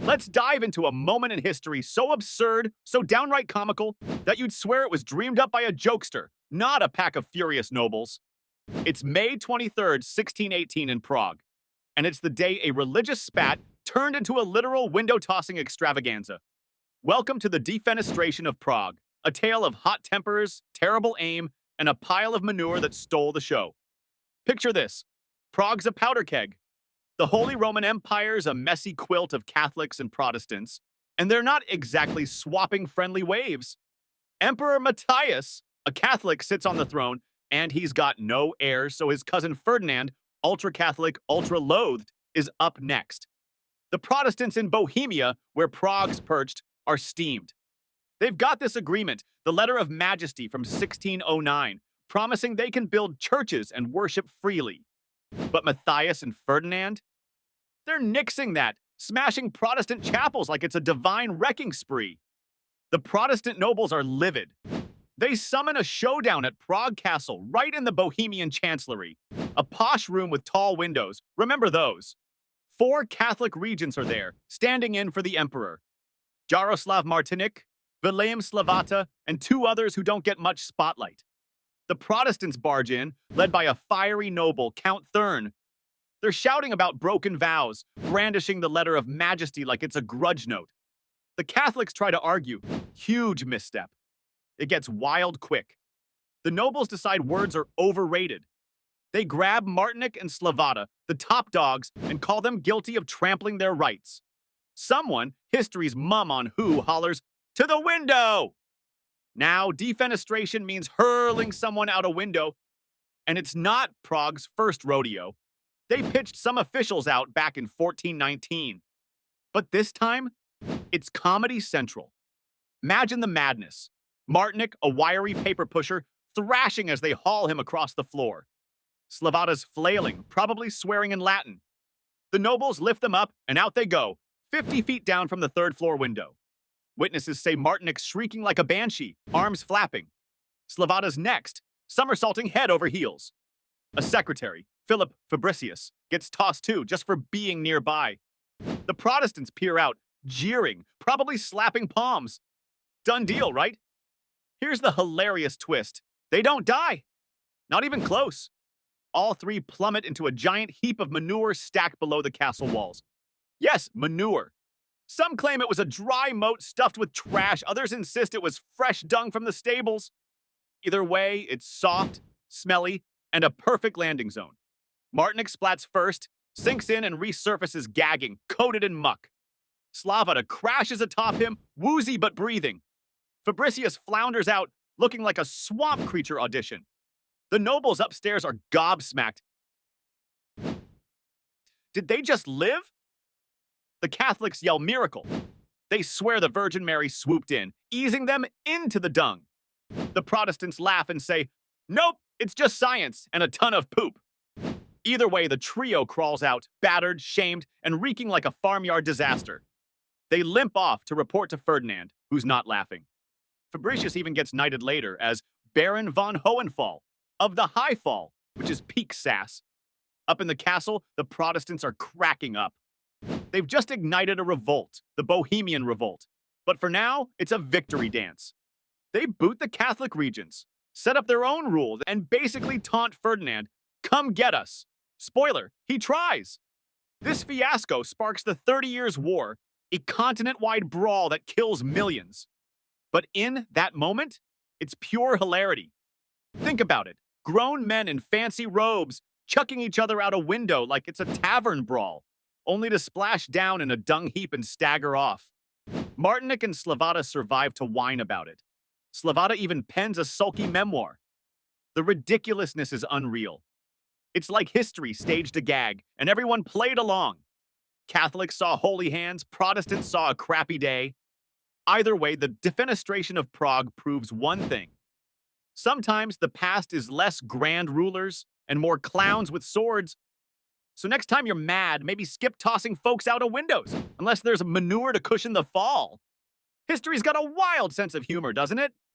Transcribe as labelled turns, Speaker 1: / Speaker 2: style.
Speaker 1: Let's dive into a moment in history so absurd, so downright comical, that you'd swear it was dreamed up by a jokester, not a pack of furious nobles. It's May 23rd, 1618 in Prague, and it's the day a religious spat turned into a literal window-tossing extravaganza. Welcome to the Defenestration of Prague, a tale of hot tempers, terrible aim, and a pile of manure that stole the show. Picture this. Prague's a powder keg. The Holy Roman Empire's a messy quilt of Catholics and Protestants, and they're not exactly swapping friendly waves. Emperor Matthias, a Catholic, sits on the throne, and he's got no heirs, so his cousin Ferdinand, ultra-Catholic, ultra-loathed, is up next. The Protestants in Bohemia, where Prague's perched, are steamed. They've got this agreement, the Letter of Majesty from 1609, promising they can build churches and worship freely. But Matthias and Ferdinand? They're nixing that, smashing Protestant chapels like it's a divine wrecking spree. The Protestant nobles are livid. They summon a showdown at Prague Castle, right in the Bohemian chancellery. A posh room with tall windows. Remember those. 4 Catholic regents are there, standing in for the emperor. Jaroslav Martinic, Vilém Slavata, and 2 others who don't get much spotlight. The Protestants barge in, led by a fiery noble, Count Thurn. They're shouting about broken vows, brandishing the Letter of Majesty like it's a grudge note. The Catholics try to argue. Huge misstep. It gets wild quick. The nobles decide words are overrated. They grab Martinic and Slavata, the top dogs, and call them guilty of trampling their rights. Someone, history's mum on who, hollers, "To the window!" Now, defenestration means hurling someone out a window, and it's not Prague's first rodeo. They pitched some officials out back in 1419. But this time, it's comedy central. Imagine the madness. Martinic, a wiry paper pusher, thrashing as they haul him across the floor. Slavata's flailing, probably swearing in Latin. The nobles lift them up, and out they go, 50 feet down from the 3rd floor window. Witnesses say Martinic shrieking like a banshee, arms flapping. Slavata's next, somersaulting head over heels. A secretary, Philip Fabricius, gets tossed too, just for being nearby. The Protestants peer out, jeering, probably slapping palms. Done deal, right? Here's the hilarious twist. They don't die. Not even close. All 3 plummet into a giant heap of manure stacked below the castle walls. Yes, manure. Some claim it was a dry moat stuffed with trash. Others insist it was fresh dung from the stables. Either way, it's soft, smelly, and a perfect landing zone. Martinic splats first, sinks in and resurfaces gagging, coated in muck. Slavata crashes atop him, woozy but breathing. Fabricius flounders out, looking like a swamp creature audition. The nobles upstairs are gobsmacked. Did they just live? The Catholics yell miracle. They swear the Virgin Mary swooped in, easing them into the dung. The Protestants laugh and say, "Nope, it's just science and a ton of poop." Either way, the trio crawls out, battered, shamed, and reeking like a farmyard disaster. They limp off to report to Ferdinand, who's not laughing. Fabricius even gets knighted later as Baron von Hohenfall, of the High Fall, which is peak sass. Up in the castle, the Protestants are cracking up. They've just ignited a revolt, the Bohemian Revolt. But for now, it's a victory dance. They boot the Catholic regents, set up their own rules, and basically taunt Ferdinand, "Come get us." Spoiler, he tries. This fiasco sparks the 30 Years' War, a continent-wide brawl that kills millions. But in that moment, it's pure hilarity. Think about it. Grown men in fancy robes chucking each other out a window like it's a tavern brawl, only to splash down in a dung heap and stagger off. Martinic and Slavata survive to whine about it. Slavata even pens a sulky memoir. The ridiculousness is unreal. It's like history staged a gag, and everyone played along. Catholics saw holy hands, Protestants saw a crappy day. Either way, the Defenestration of Prague proves one thing. Sometimes the past is less grand rulers and more clowns with swords. So next time you're mad, maybe skip tossing folks out of windows, unless there's manure to cushion the fall. History's got a wild sense of humor, doesn't it?